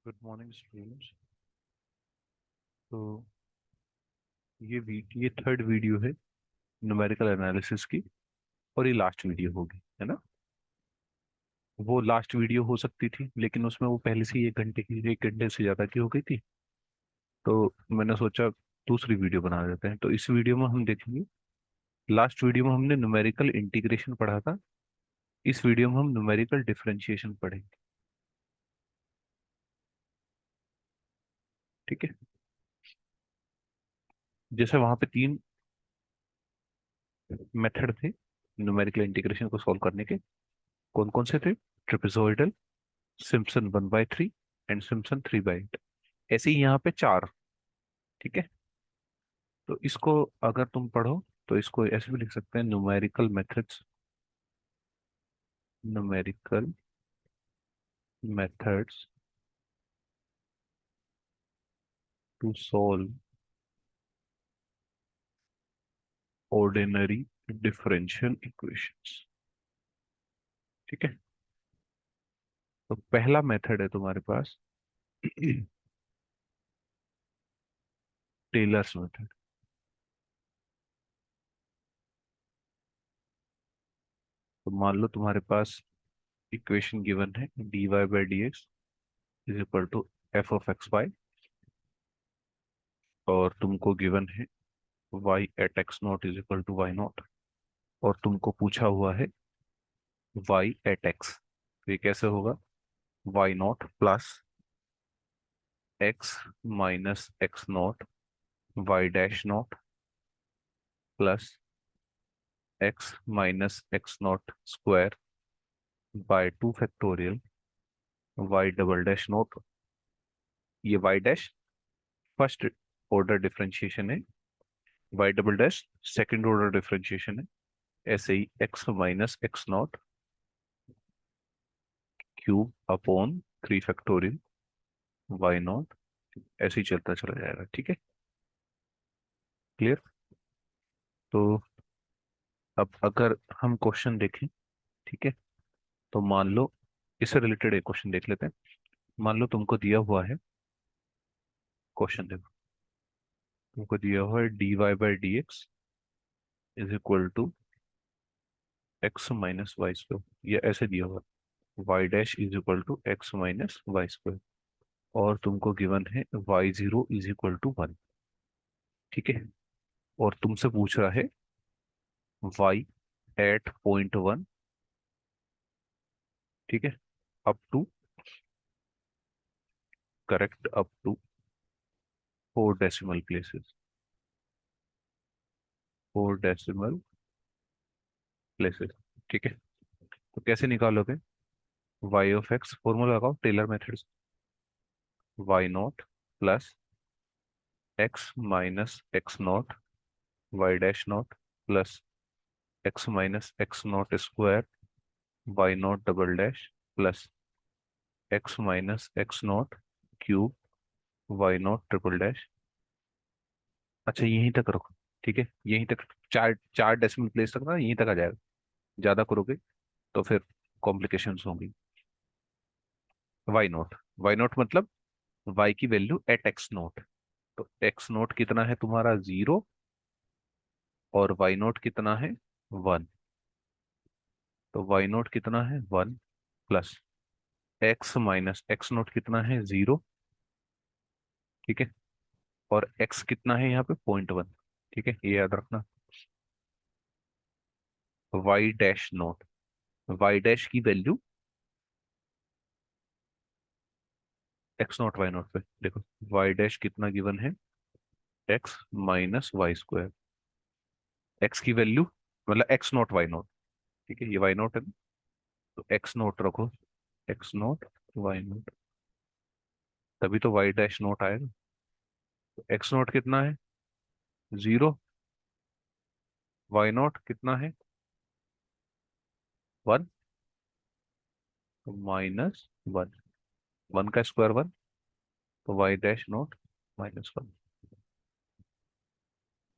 Good morning students. तो ये third video है न्यूमेरिकल एनालिसिस की। और ये लास्ट वीडियो होगी, है ना। वो लास्ट वीडियो हो सकती थी, लेकिन उसमें वो पहले से ही 1 घंटे से ज्यादा की हो गई थी। तो मैंने सोचा दूसरी वीडियो बना देते हैं। तो इस वीडियो में हम देखेंगे, लास्ट वीडियो में हमने न्यूमेरिकल इंटीग्रेशन पढ़ा था। इस वीडियो में हम न्यूमेरिकल डिफरेंशिएशन पढ़ेंगे। ठीक है। जैसे वहां पे 3 मेथड थे न्यूमेरिकल इंटीग्रेशन को सॉल्व करने के। कौन कौन से थे? Trapezoidal, Simpson 1/3 and Simpson 3/8। ऐसे ही यहाँ पे 4। ठीक है। तो इसको अगर तुम पढ़ो तो इसको ऐसे भी लिख सकते हैं, numerical methods, numerical methods to solve ordinary differential equations. ठीक है। तो पहला मेथड है तुम्हारे पास टेलर्स मेथड। तो मान लो तुम्हारे पास इक्वेशन गिवन है dy/dx is equal to f(x, y) और तुमको गिवन है y@x0 is equal to y0। और तुमको पूछा हुआ है y@x। तो ये कैसे होगा? y0 plus x minus x0 y-0 plus x minus x0 square by 2 factorial y"0। ये y' फर्स्ट ऑर्डर डिफरेंशिएशन है, y" सेकंड ऑर्डर डिफरेंशिएशन है। ऐसे ही x minus x0 cube upon 3 factorial y0। ऐसे ही चलता चला जाएगा। ठीक है। क्लियर? तो अब अगर हम क्वेश्चन देखें, ठीक है, तो मान लो इससे रिलेटेड एक क्वेश्चन देख लेते हैं। मान लो तुमको दिया हुआ है, क्वेश्चन देखो, तुमको दिया हुआ है dy/dx is equal to x minus y square. ये ऐसे दिया हुआ है y' is equal to x minus y square. और तुमको गिवन है y0 इज इक्वल टू 1। ठीक है। और तुमसे पूछ रहा है y@(1), ठीक है, up to, correct, up to 4 decimal places, 4 decimal places. ठीक है। तो कैसे निकालोगे? y(x) फॉर्मूला लगाओ टेलर मेथड से, y0 plus x minus x0 y-0 plus x minus x0 square y0 plus x minus x0 cube y0 अच्छा, यहीं तक रखो। ठीक है, यहीं तक। चार चार डेसिमल प्लेस तक ना, यहीं तक आ जाएगा। ज्यादा करोगे तो फिर कॉम्प्लिकेशंस होंगी। y0 मतलब y की वैल्यू एट x0। तो x0 कितना है तुम्हारा? 0। और y0 कितना है? 1। तो y0 कितना है? 1 प्लस x माइनस x0 कितना है? 0। ठीक है। और x कितना है यहाँ पे? 0.1। ठीक है, ये याद रखना। y-0, y' की वैल्यू x0 y0 पे देखो, y' कितना गिवन है? x minus y square. x की वैल्यू मतलब x0 y0। ठीक है, ये y0 है ना, तो x0 रखो, x0 y0, तभी तो y-0 आएगा। तो x0 कितना है? 0। y0 कितना है? 1। तो -1, 1 का स्क्वायर 1, तो y-0 -1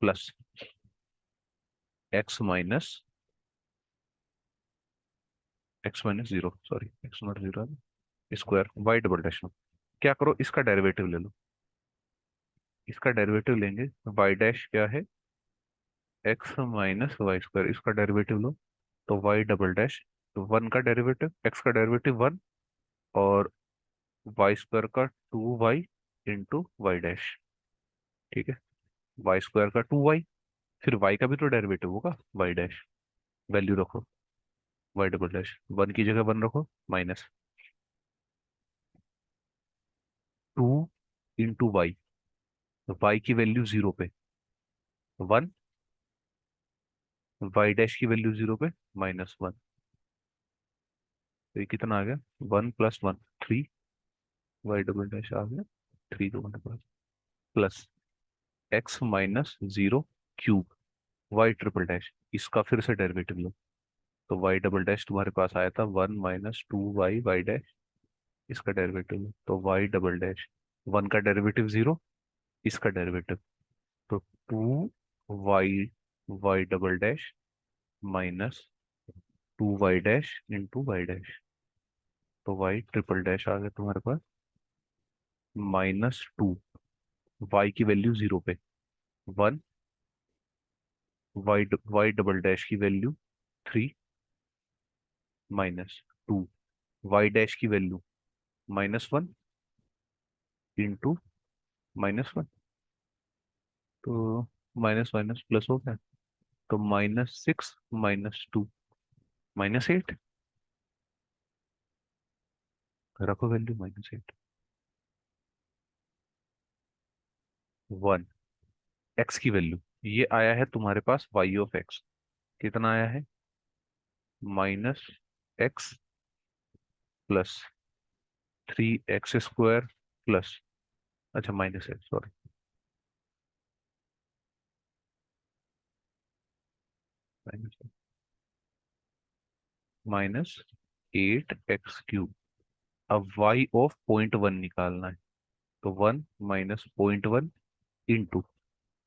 plus x minus 0, sorry x0 0 square y-। क्या करो, इसका डेरिवेटिव ले लो। इसका डेरिवेटिव लेंगे, वाई डैश क्या है, एक्स माइनस वाई स्क्वायर, इसका डेरिवेटिव लो तो वाई डबल डैश, तो वन का डेरिवेटिव, एक्स का डेरिवेटिव वन, और वाई स्क्वायर का two y into Y dash. ठीक है, वाई स्क्वायर का टू वाई, फिर वाई का भी तो डेरिवेटिव होगा वाई डैश, वैल्यू रखो, वाई डबल डैश वन की जगह वन रखो, minus two into y, y की वैल्यू जीरो पे वन, वाई डैश की वैल्यू जीरो पे माइनस वन। तो ये कितना आ गया, one plus one three, Y double dash आ गया थ्री दो पास, plus X minus zero cube, Y triple dash, इसका फिर से डेरिवेटिव लो, तो वाई डबल डैश तुम्हारे पास आया था one minus two Y Y dash, इसका डेरिवेटिव लो तो वाई डबल डैश, वन का डेरिवेटिव जीरो, इसका डेरिवेटिव, तो two Y Y double dash minus two Y dash into Y dash, तो वाई ट्रिपल डैश आ गया तुम्हारे पास माइनस टू, वाई की वैल्यू जीरो पे वन, वाई डबल डैश की value three minus two, Y dash की value minus one into minus one, तो माइनस माइनस प्लस हो गया, तो minus six minus two minus eight, रखो value minus eight, one, X की value, ये आया है तुम्हारे पास वाई ऑफ एक्स, कितना आया है, minus X plus three X square plus, अच्छा minus X sorry, minus minus eight X cube. अब वाई ऑफ पॉइंट वन निकालना है, तो one minus point one into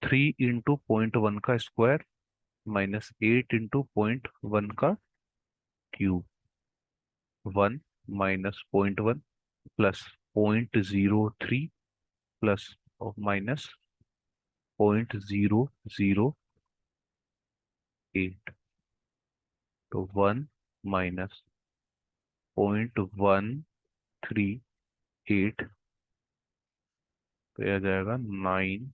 three into point one का square minus eight into point one का cube, one minus point one plus point zero three plus minus point zero zero eight, तो one minus point one three eight, तो यह आ जाएगा nine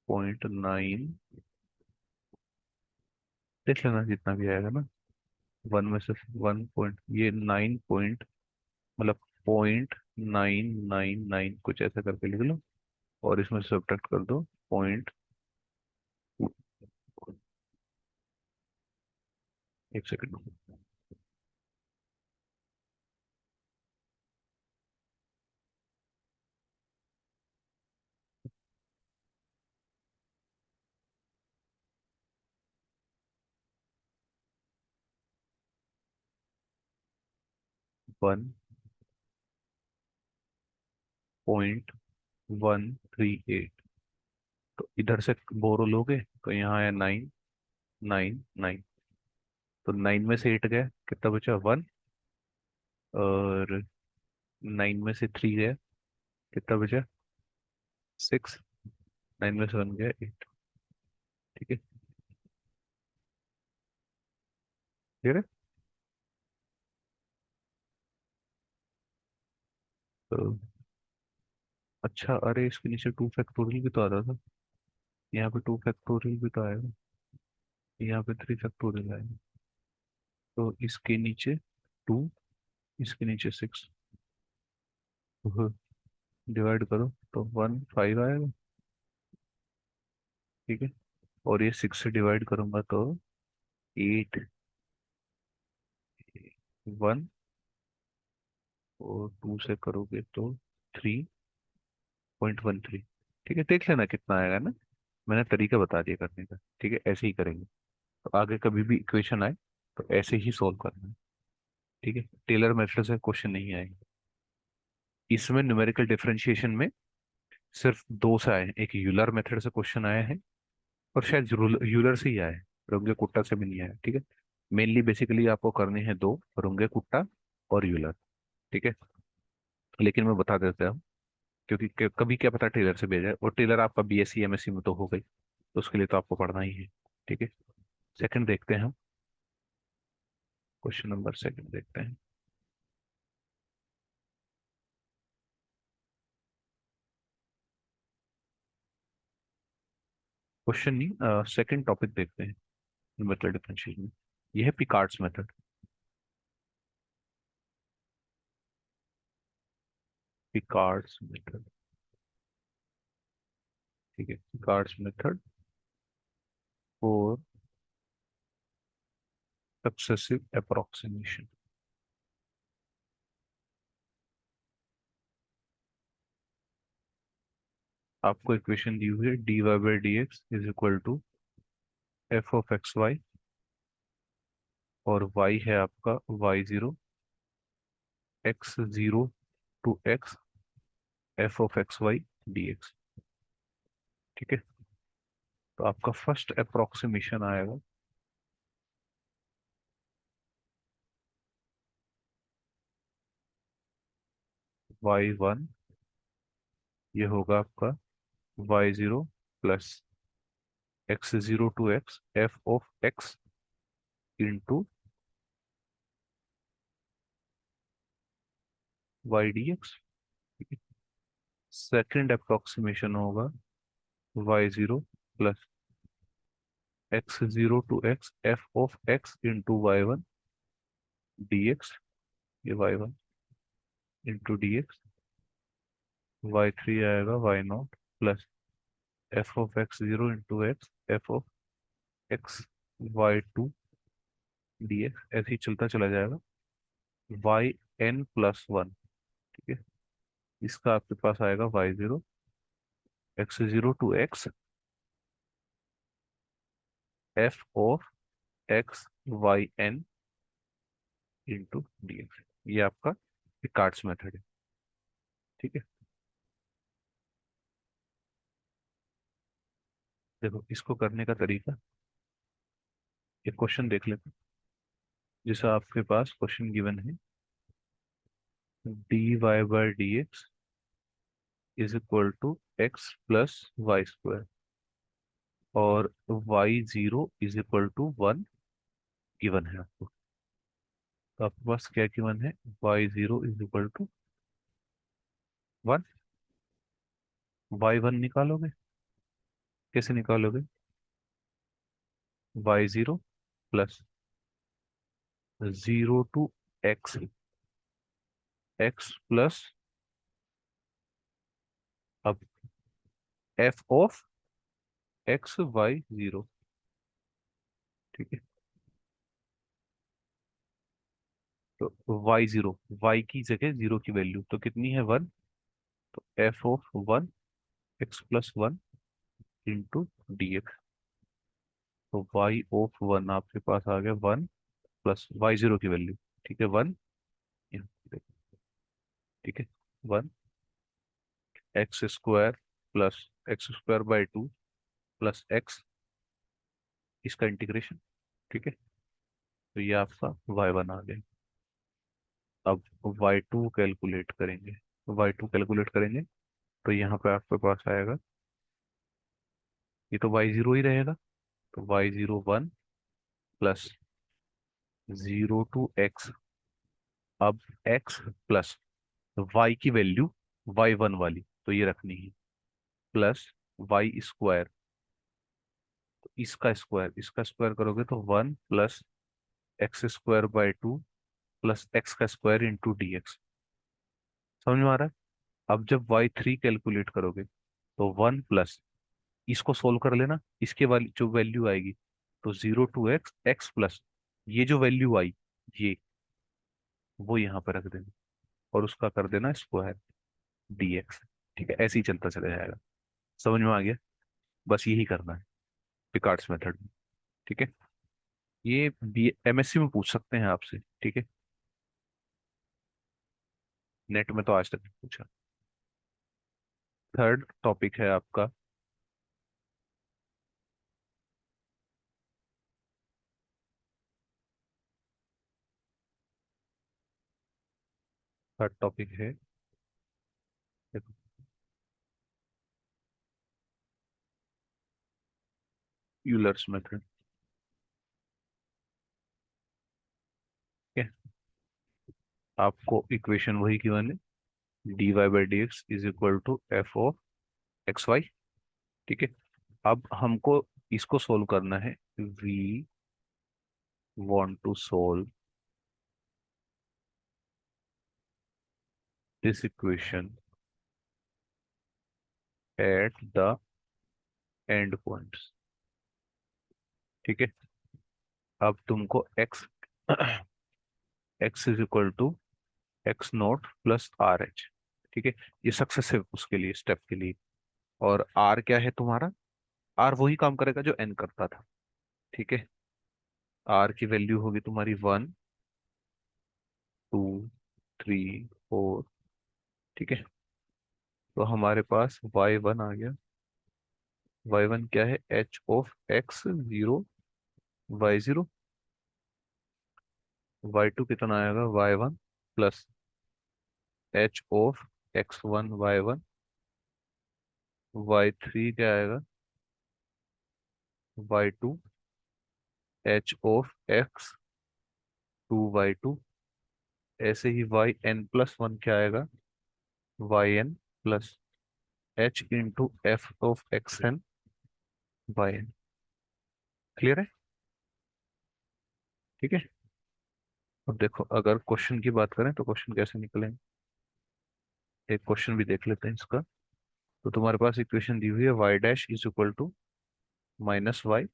point nine, देख लेना जितना भी आएगा ना, वन में से वन पॉइंट, ये नाइन पॉइंट, मतलब पॉइंट नाइन नाइन नाइन कुछ ऐसा करके लिख लो, और इसमें सब्ट्रैक्ट कर दो पॉइंट, एक second, one point one three eight, तो इधर से बोरो लोगे तो यहाँ आया नाइन नाइन नाइन, तो नाइन में से एट गया कितना बचा वन, और नाइन में से थ्री गया कितना बचा सिक्स, नाइन में से वन गया एट। ठीक है, क्लियर है। तो अच्छा, अरे इसके नीचे टू फैक्टोरियल भी तो आता था, यहाँ पे टू फैक्टोरियल भी तो आएगा, यहाँ पे थ्री फैक्टोरियल आएगा, तो इसके नीचे टू, इसके नीचे सिक्स, डिवाइड करो तो वन फाइव आएगा। ठीक है, और ये सिक्स से डिवाइड करूंगा तो एट वन, और टू से करोगे तो थ्री पॉइंट वन थ्री। ठीक है, देख लेना कितना आएगा ना, मैंने तरीका बता दिया करने का। ठीक है, ऐसे ही करेंगे, तो आगे कभी भी इक्वेशन आए तो ऐसे ही सॉल्व करना है। ठीक है, टेलर मेथड से क्वेश्चन नहीं आएंगे। इसमें न्यूमेरिकल डिफरेंशिएशन में सिर्फ दो से आए हैं, एक यूलर मेथड से क्वेश्चन आया है, और शायद यूलर से ही आया है, रुंगे कुट्टा से भी नहीं आया। ठीक है, मेनली बेसिकली आपको करने हैं दो, रुंगे कुट्टा और यूलर। ठीक है, लेकिन मैं बता देता हूँ, क्योंकि कभी क्या पता टेलर से भेजा है, और टेलर आपका बीएससी एमएससी में तो हो गई, तो उसके लिए तो आपको पढ़ना ही है। ठीक है, सेकंड देखते हैं हम, क्वेश्चन नंबर सेकंड देखते हैं। क्वेश्चन नहीं, सेकंड टॉपिक देखते हैं न्यूमेरिकल डिफरेंशियल में। यह है पिकार्ड्स मेथड। पिकार्ड्स मेथड, ठीक है, Picard's method for successive approximation. आपको इक्वेशन दी हुई है dy by D x is equal to f of x y, और y है आपका y zero, x zero to x F of x y d x. ठीक है, तो आपका फर्स्ट अप्रोक्सीमेशन आएगा वाई वन, ये होगा आपका y zero plus x zero to x F of x into y d x. Second approximation होगा Y zero plus x zero to x F of x into Y one D x, ये Y one into D X. Y three आएगा Y not plus F of X zero into X F of x Y two D X, ऐसे ही चलता चला जाएगा। Y N plus one, ठीक है, इसका आपके पास आएगा y zero x zero to x F of x y n into D x. ये आपका पिकार्ड्स मेथड है। ठीक है, देखो इसको करने का तरीका, एक क्वेश्चन देख लेते हैं। जैसा आपके पास क्वेश्चन गिवन है D Y by D x is equal to X plus Y square, और Y zero is equal to one given है आपको। तो आपके पास क्या गिवन है, Y zero is equal to one. Y one निकालोगे, कैसे निकालोगे, Y zero plus zero to x, x plus अब F of x Y zero. ठीक है, तो वाई जीरो, वाई की जगह जीरो की वैल्यू तो कितनी है, वन, तो F of one x plus one into D x. तो वाई ऑफ वन आपके पास आ गया वन प्लस वाई जीरो की वैल्यू, ठीक है, वन, ठीक है, one x square plus x square by two plus x, इसका इंटीग्रेशन। ठीक है, तो ये आपका वाई वन आ गया। अब वाई टू कैलकुलेट करेंगे, वाई टू कैलकुलेट करेंगे तो यहाँ पे आपके पास आएगा, ये तो वाई जीरो ही रहेगा, तो y zero one plus zero to x, अब एक्स प्लस वाई की वैल्यू वाई वन वाली तो ये रखनी है, प्लस वाई स्क्वायर, तो इसका स्क्वायर करोगे तो one plus x square by two plus x का स्क्वायर इंटू डी एक्स। समझ में आ रहा है। अब जब वाई थ्री कैलकुलेट करोगे तो वन प्लस, इसको सोल्व कर लेना, इसके वाली जो वैल्यू आएगी, तो zero to x x plus ये जो वैल्यू आई, ये वो यहाँ पे रख देना, और उसका कर देना स्क्वायर डी एक्स। ठीक है, ऐसे ही चलता चला जाएगा। समझ में आ गया, बस यही करना है पिकार्ड्स मेथड में। ठीक है, ये बी एमएससी में पूछ सकते हैं आपसे। ठीक है, नेट में तो आज तक नहीं पूछा। थर्ड टॉपिक है आपका थर्ड टॉपिक है, देखो, यूलर्स मेथड। ठीक है, आपको इक्वेशन वही गिवन है, dy by D x is equal to f of x y. ठीक है, अब हमको इसको सोल्व करना है। We want to solve this equation at the end points. ठीक है, अब तुमको x x is equal to x naught plus r h. ठीक है, ये सक्सेसिव उसके लिए स्टेप के लिए। और r क्या है तुम्हारा? r वही काम करेगा जो n करता था। ठीक है, r की वैल्यू होगी तुम्हारी 1 2 3 4। ठीक है, तो हमारे पास y1 आ गया। y1 क्या है? h(x)(0) y0। y2 कितना आएगा? y1 plus h(x1) y1। y3 क्या आएगा? y2 h(x)(2) y2। ऐसे ही yn+1 क्या आएगा? yn plus h into f(x)(n) yn। Clear है? ठीक है, अब देखो, अगर क्वेश्चन की बात करें तो क्वेश्चन कैसे निकलेंगे, एक क्वेश्चन भी देख लेते हैं इसका। तो तुम्हारे पास इक्वेशन दी हुई है y' = -y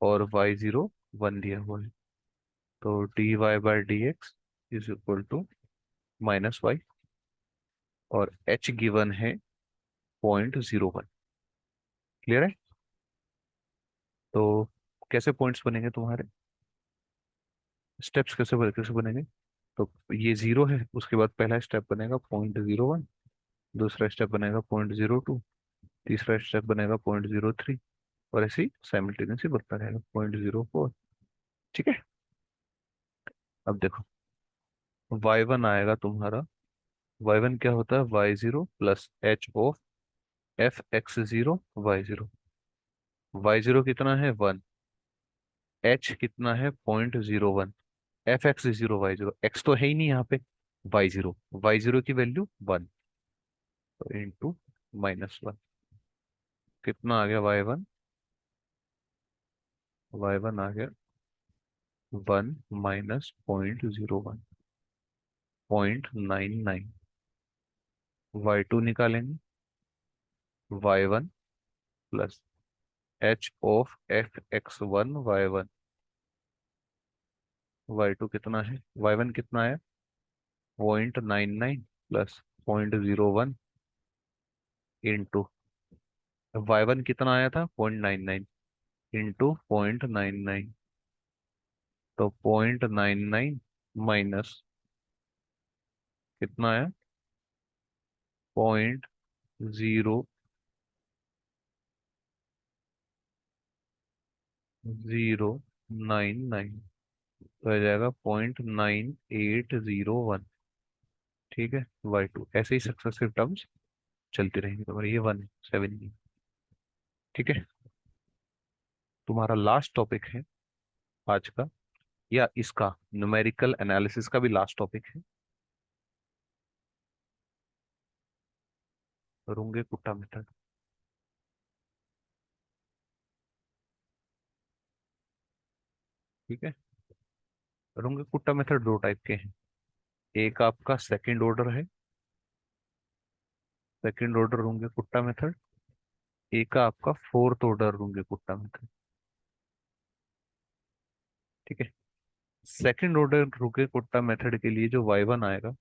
और y0 1 दिया हुआ है। तो dy/dx is equal to -y, और h गिवन है 0.01। क्लियर है? तो कैसे पॉइंट्स बनेंगे तुम्हारे, स्टेप्स कैसे बनेंगे? तो ये 0 है, उसके बाद पहला स्टेप बनेगा 0.01, दूसरा स्टेप बनेगा 0.02, तीसरा स्टेप बनेगा 0.03, और ऐसे ही साइमल्टेनियसली बढ़ता रहेगा 0.04। ठीक है, अब देखो, y1 आएगा तुम्हारा। y1 क्या होता है? y0 plus h of f(x0) y0। y0 कितना है? 1। h कितना है? 0.01। f(x0) y0, x तो है ही नहीं यहाँ पे, y0, y0 की वैल्यू 1, तो इंटू -1। कितना आ गया? y1 आ गया 1 माइनस 0.01, 0.99। y2 निकालेंगे, y1 plus h of f(x1) y1। y2 कितना है? y1 कितना है? 0.99 प्लस 0.01 इंटू y1 कितना आया था? 0.99 इंटू 0.99, तो 0.99 माइनस कितना है? 0.0099, तो आ जाएगा 0.9801। ठीक है, y2 ऐसे ही सक्सेसिव टर्म्स चलती रहेंगी तुम्हारी, ये 1 7। ठीक है, तुम्हारा लास्ट टॉपिक है आज का, या इसका न्यूमेरिकल एनालिसिस का भी लास्ट टॉपिक है, रुंगे कुट्टा मेथड। ठीक है, रुंगे कुट्टा मेथड दो टाइप के हैं। एक आपका सेकंड ऑर्डर है, सेकंड ऑर्डर रुंगे कुट्टा मेथड। एक आपका फोर्थ ऑर्डर रुंगे कुट्टा मेथड। ठीक है, सेकंड ऑर्डर रुंगे कुट्टा मेथड के लिए जो y1 आएगा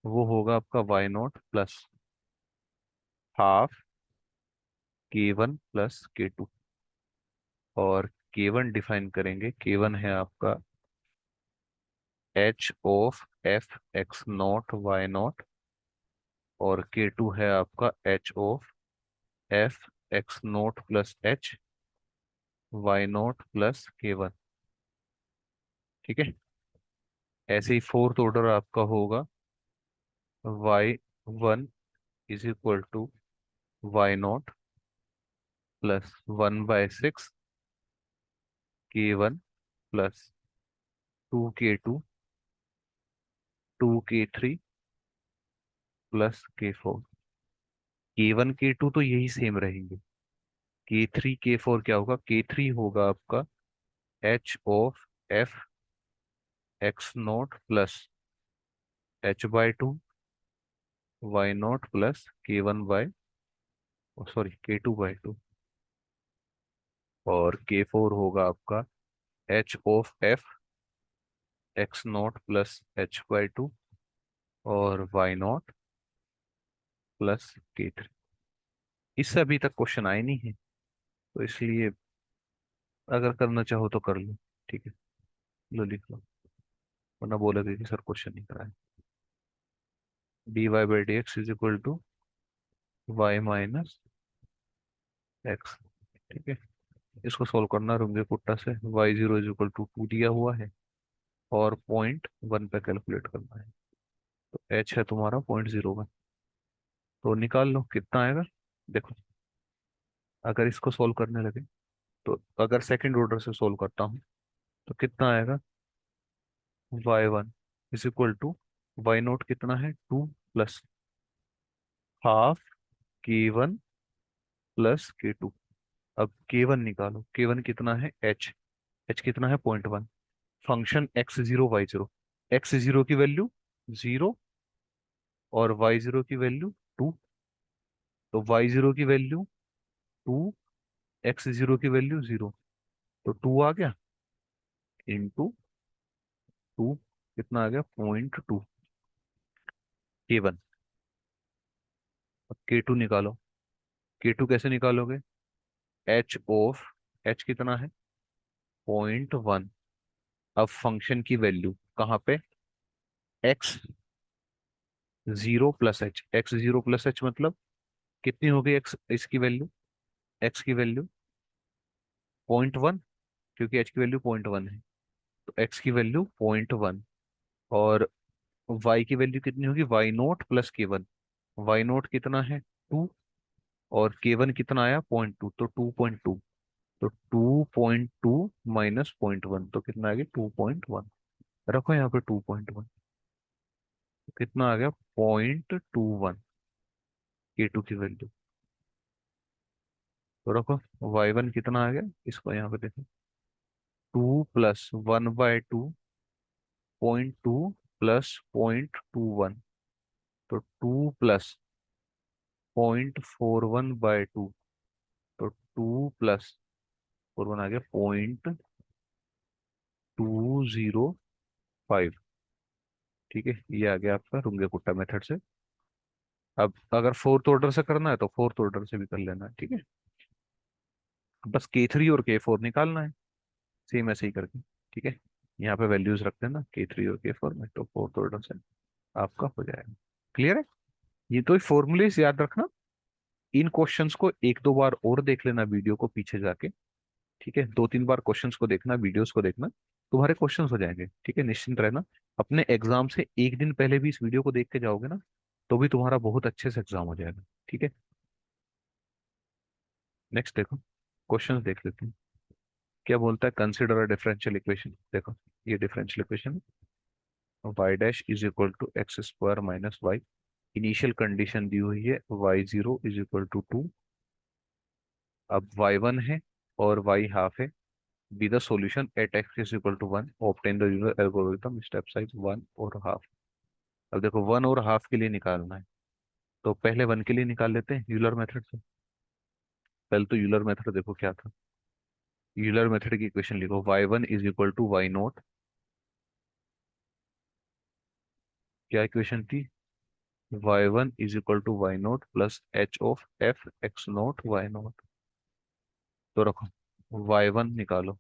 वो होगा आपका y0 plus half k1 plus k2। और k1 डिफाइन करेंगे, k1 है आपका h ऑफ f(x0) y0, और k2 है आपका h of f(x0) plus h y0 plus k1। ठीक है, ऐसे ही फोर्थ ऑर्डर आपका होगा y1 is equal to y0 plus 1/6 k1 plus 2k2 2k3 plus k4। k1 k2 तो यही सेम रहेंगे। k3 k4 क्या होगा? k3 होगा आपका h(f x0 plus h/2 y0 plus k1 sorry k2/2। और k4 होगा आपका h(f x0 प्लस h/2 और y0 प्लस k3। इससे अभी तक क्वेश्चन आए नहीं है, तो इसलिए अगर करना चाहो तो कर लो। ठीक है, लो लिख लो, वरना बोलोगे कि सर क्वेश्चन नहीं कराए। dy/dx is equal to y minus x. ठीक है, इसको सोल्व करना रूंगे कुट्टा से। y0 इज इक्वल टू 2 दिया हुआ है और 0.1 पे कैलकुलेट करना है। तो h है तुम्हारा 0.01, तो निकाल लो कितना आएगा। देखो, अगर इसको सोल्व करने लगे तो अगर सेकंड ऑर्डर से सोल्व करता हूँ तो कितना आएगा? y1 is equal to y0 कितना है? 2 plus half k1 plus k2। अब k1 निकालो, k1 कितना है? h कितना है? 0.1। फंक्शन x0 y0, x0 की वैल्यू 0 और y0 की वैल्यू 2। तो y0 की वैल्यू 2, x0 की वैल्यू 0, तो 2 आ गया इंटू 2, कितना आ गया? 0.2 k1। अब k2 निकालो। k2 कैसे निकालोगे? h कितना है? 0.1। अब फंक्शन की वैल्यू कहाँ पे? x0 प्लस h मतलब कितनी हो गई? x इसकी वैल्यू, x की वैल्यू 0.1, क्योंकि h की वैल्यू 0.1 है, तो x की वैल्यू 0.1। और y की वैल्यू कितनी होगी? y0 plus k1। y0 कितना है? 2 और k1 कितना आया? 0.2, तो 2.2। तो 2.2 माइनस 0.1 तो कितना आ गया? 2.1। रखो यहाँ पे 2.1, तो कितना आ गया? 0.21 k2 की वैल्यू। तो रखो, y1 कितना आ गया? इसको यहाँ पे देखो, 2 प्लस 1/2 0.2 प्लस 0.21, तो 2 प्लस 0.41/2, तो 2 प्लस 41 आ गया 0.205। ठीक है, ये आ गया आपका रुंगे कुट्टा मेथड से। अब अगर फोर्थ ऑर्डर से करना है तो फोर्थ ऑर्डर से भी कर लेना है। ठीक है, बस k3 और k4 निकालना है, सेम ऐसे ही करके। ठीक है, यहाँ पे वैल्यूज रख देना k3 और k4 में, तो फोर्थ ऑर्डर से आपका हो जाएगा। क्लियर है? ये तो फॉर्मूलेस याद रखना। इन क्वेश्चंस को एक दो बार और देख लेना वीडियो को पीछे जाके। ठीक है, 2-3 बार क्वेश्चंस को देखना, वीडियोस को देखना, तुम्हारे क्वेश्चंस हो जाएंगे। ठीक है, निश्चिंत रहना। अपने एग्जाम से एक दिन पहले भी इस वीडियो को देख के जाओगे ना, तो भी तुम्हारा बहुत अच्छे से एग्जाम हो जाएगा। ठीक है, नेक्स्ट देखो, क्वेश्चंस देख लेते हैं। क्या बोलता है? Consider a differential equation. देखो, ये differential equation, y dash is equal to x² - y। Initial condition दी हुई है y0 इज इक्वल टू 2। अब y1 है और y हाफ है। Be the solution at x is equal to 1, obtain the Euler algorithm step size 1 और half. अब देखो 1 और हाफ के लिए निकालना है, तो पहले 1 के लिए निकाल लेते हैं यूलर मेथड से। पहले तो यूलर मेथड देखो क्या था। यूलर मेथड की इक्वेशन लिखो, y1 is equal to y0। क्या इक्वेशन थी? y1 is equal to y0 plus h(f(x0 y0)। तो रखो, y1 निकालो।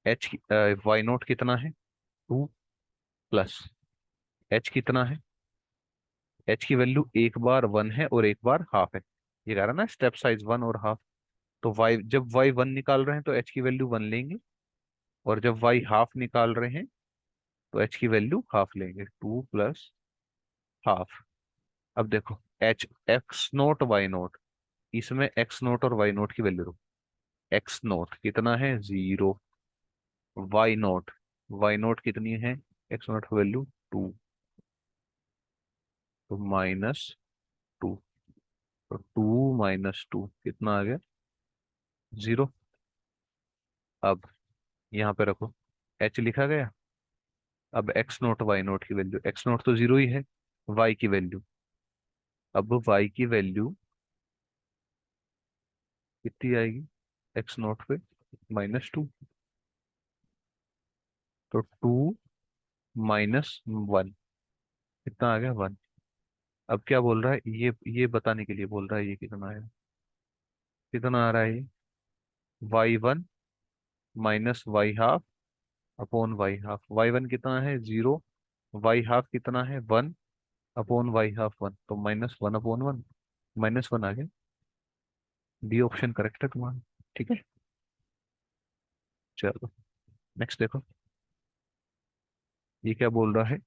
y0 कितना है? 2 प्लस h कितना है? h की वैल्यू एक बार 1 है और एक बार हाफ है। ये कह रहा ना स्टेप साइज 1 और हाफ। तो y, जब y1 निकाल रहे हैं तो h की वैल्यू 1 लेंगे, और जब y हाफ निकाल रहे हैं तो h की वैल्यू हाफ लेंगे, 2 प्लस हाफ। अब देखो h x naught y naught, इसमें एक्स नोट और वाई नोट की वैल्यू रखो। एक्स नोट कितना है 0, वाई नोट कितनी है, एक्स नोट की वैल्यू 2, तो -2, तो 2 - 2 कितना आ गया 0। अब यहाँ पे रखो, एच लिखा गया। अब एक्स नोट वाई नोट की वैल्यू, एक्स नोट तो 0 ही है, वाई की वैल्यू, अब वाई की वैल्यू कितनी आएगी एक्स नोट पे -2, तो 2 - 1 कितना आ गया 1। अब क्या बोल रहा है, ये बताने के लिए बोल रहा है ये कितना है, कितना आ रहा है ये y1 -y½ upon y½ y1 कितना है 0, y½ कितना है 1 अपॉन y½ 1, तो -1/1, -1 आ गया। डी ऑप्शन करेक्ट है तुम्हारा। ठीक है, चलो नेक्स्ट देखो, ये क्या बोल रहा है।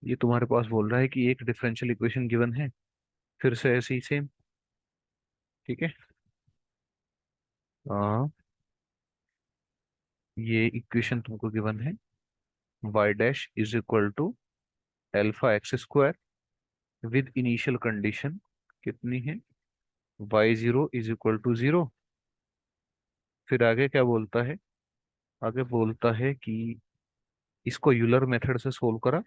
ये तुम्हारे पास बोल रहा है कि एक डिफरेंशियल इक्वेशन गिवन है, फिर से ऐसे ही सेम। ठीक है, हाँ, ये इक्वेशन तुमको गिवन है, y' = α x² with initial condition कितनी है, y0 = 0। फिर आगे क्या बोलता है, आगे बोलता है कि इसको यूलर मेथड से सोल्व करा,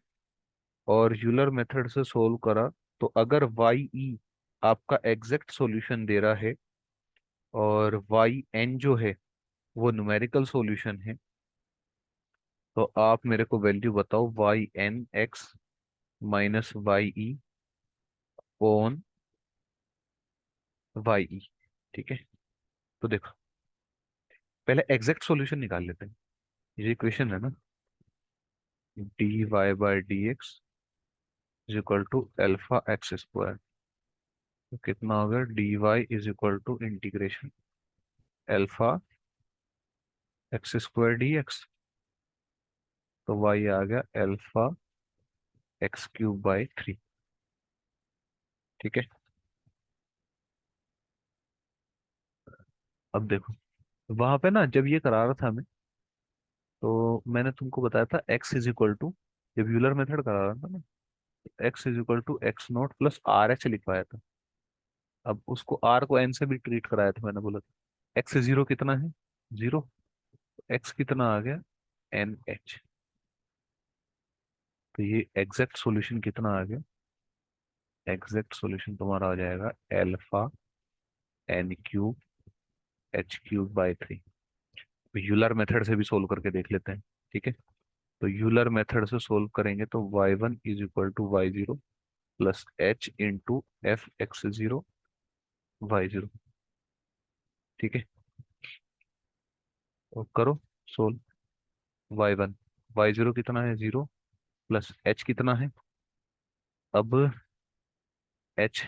और यूलर मेथड से सोल्व करा तो अगर वाई ई आपका एग्जैक्ट सॉल्यूशन दे रहा है, और वाई एन जो है वो न्यूमेरिकल सॉल्यूशन है, तो आप मेरे को वैल्यू बताओ y(n)(x - y(e) ओन y(e). ठीक है, तो देखो पहले एग्जैक्ट सॉल्यूशन निकाल लेते हैं। ये इक्वेशन है ना, dy/dx = तो कितना होगा dy = α x² dx, तो y आ गया α x³/3। ठीक है, अब देखो वहां पे ना जब ये करा रहा था मैं, तो मैंने तुमको बताया था x = जब यूलर मेथड करा रहा था ना, x = x0 + RH लिखवाया था। अब उसको r को n से भी ट्रीट कराया था, मैंने बोला था x0 कितना है 0, x कितना आ गया NH। तो ये एग्जैक्ट सॉल्यूशन कितना आ गया, एग्जैक्ट सॉल्यूशन तुम्हारा आ जाएगा α(n³)H³/3। यूलर मेथड से भी सोल्व करके देख लेते हैं। ठीक है, तो यूलर मेथड से सोल्व करेंगे तो y1 = y0 + h × fx0 y0। ठीक है, तो करो सोल्व। y1 y0 कितना है 0, प्लस h कितना है, अब h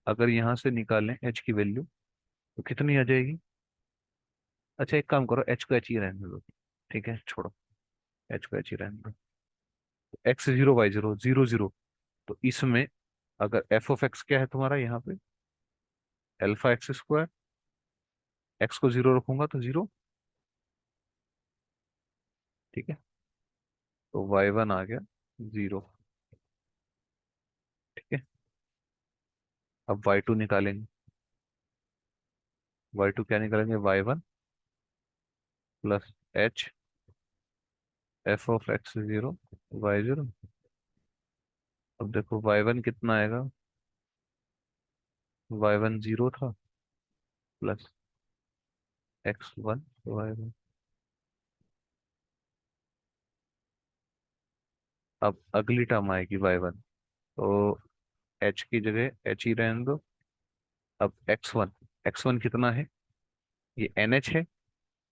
अगर यहाँ से निकालें h की वैल्यू तो कितनी आ जाएगी। अच्छा एक काम करो, h को h ही रहने दो। ठीक है, छोड़ो, h को h ही रहने दो। x0 y0 0 0, तो इसमें अगर f(x) क्या है तुम्हारा यहाँ पे α x², x को 0 रखूंगा तो 0। ठीक है, तो y1 आ गया 0। ठीक है, अब y2 निकालेंगे, y2 क्या निकालेंगे y1 + h f(x0 y0)। अब देखो y1 कितना आएगा, y1 0 था, प्लस x1 y1। अब अगली टर्म आएगी y1, तो h की जगह h ही रहने दो। अब x1 कितना है, ये NH है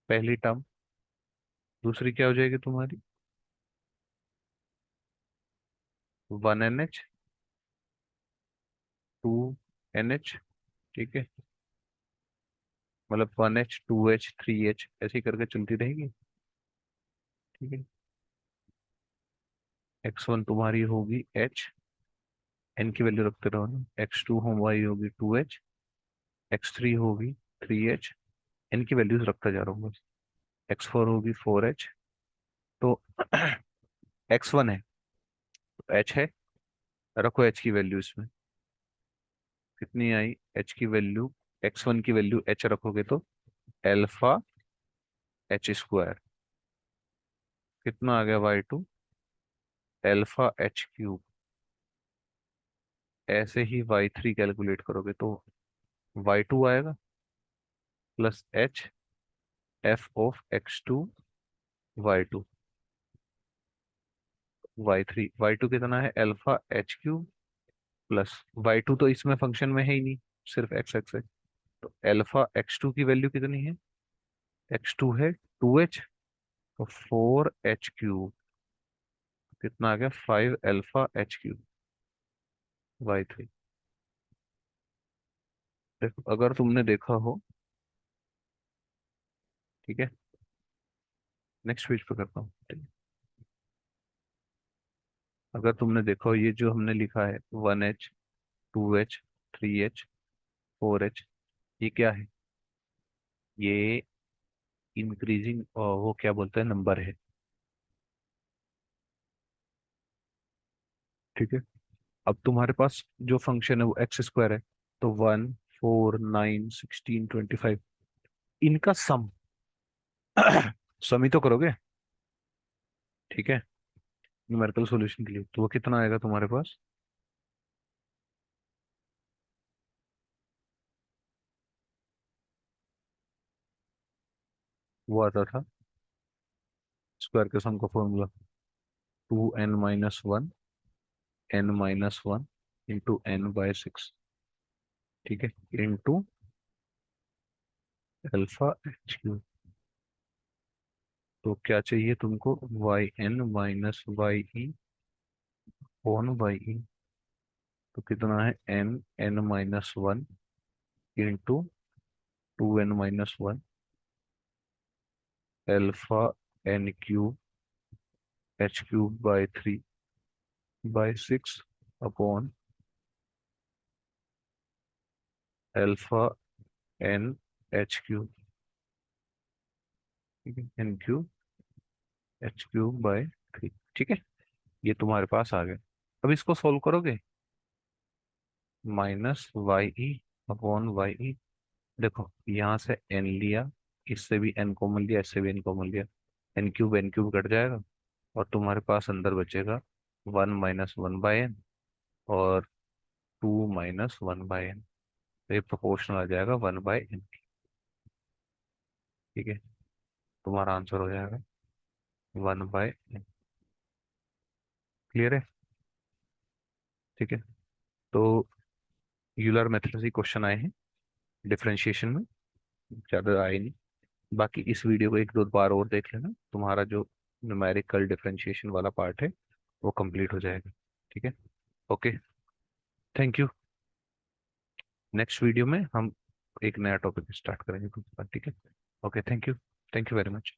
पहली टर्म, दूसरी क्या हो जाएगी तुम्हारी 1NH 2NH। ठीक है, मतलब 1H 2H 3H ऐसे ही करके चलती रहेगी। ठीक है, x1 तुम्हारी होगी H, एन की वैल्यू रखते रहो ना, x2 हो y होगी 2h, x3 होगी 3h, एन की वैल्यूज रखता जा रहा हूँ बस। x4 होगी 4h, तो x1 है तो h है, रखो h की वैल्यू इसमें कितनी आई, h की वैल्यू, x1 की वैल्यू h रखोगे तो एल्फा एच स्क्वायर, कितना आ गया y2, एल्फा एच क्यूब। ऐसे ही y3 कैलकुलेट करोगे तो y2 आएगा plus H F of x2 y2, y3 y2 कितना है, alpha H cube plus y2 तो इसमें फंक्शन में है ही नहीं, सिर्फ x एक्स है, तो एल्फा x2 की वैल्यू कितनी है, x2 है 2h, तो 4h क्यूब, कितना आ गया 5 एल्फा एच क्यूब y3। देखो अगर तुमने देखा हो, ठीक है, नेक्स्ट पेज पे करता हूँ, ठीक है? अगर तुमने देखा हो ये जो हमने लिखा है 1h 2h 3h 4h, ये क्या है, ये इंक्रीजिंग वो क्या बोलते हैं नंबर है, ठीक है। अब तुम्हारे पास जो फंक्शन है वो एक्स स्क्वायर है, तो 1 4 9 16 25, इनका सम सम ही तो करोगे, ठीक है, न्यूमेरिकल सॉल्यूशन के लिए, तो वो कितना आएगा तुम्हारे पास, वो आता था स्क्वायर के सम का formula 2n-1 n-1 into n/6, ठीक है, इंटू अल्फा एच क्यूब। तो क्या चाहिए तुमको, yn-y ऑन y, तो कितना है n-1 into 2n-1 alpha n cube h cube by 3/6 upon alpha n h cube, ठीक है, n cube h cube by 3, ठीक है। ये तुम्हारे पास आ गया। अब इसको सोल्व करोगे, -y अपॉन y, देखो यहाँ से n लिया, इससे भी n कॉमन लिया, इससे भी n कॉमन लिया, n क्यूब कट जाएगा, और तुम्हारे पास अंदर बचेगा 1-1/n और 2-1/n, तो ये प्रोपोर्शनल आ जाएगा 1/n, ठीक है, तुम्हारा आंसर हो जाएगा 1/n। क्लियर है, ठीक है। तो यूलर मेथड से क्वेश्चन आए हैं डिफरेंशिएशन में, ज़्यादा आए नहीं। बाकी इस वीडियो को एक दो बार और देख लेना, तुम्हारा जो न्यूमेरिकल डिफरेंशिएशन वाला पार्ट है वो कंप्लीट हो जाएगा, ठीक है। Okay, thank you. Next video में हम एक नया टॉपिक स्टार्ट करेंगे, ठीक है। Okay, thank you, thank you very much.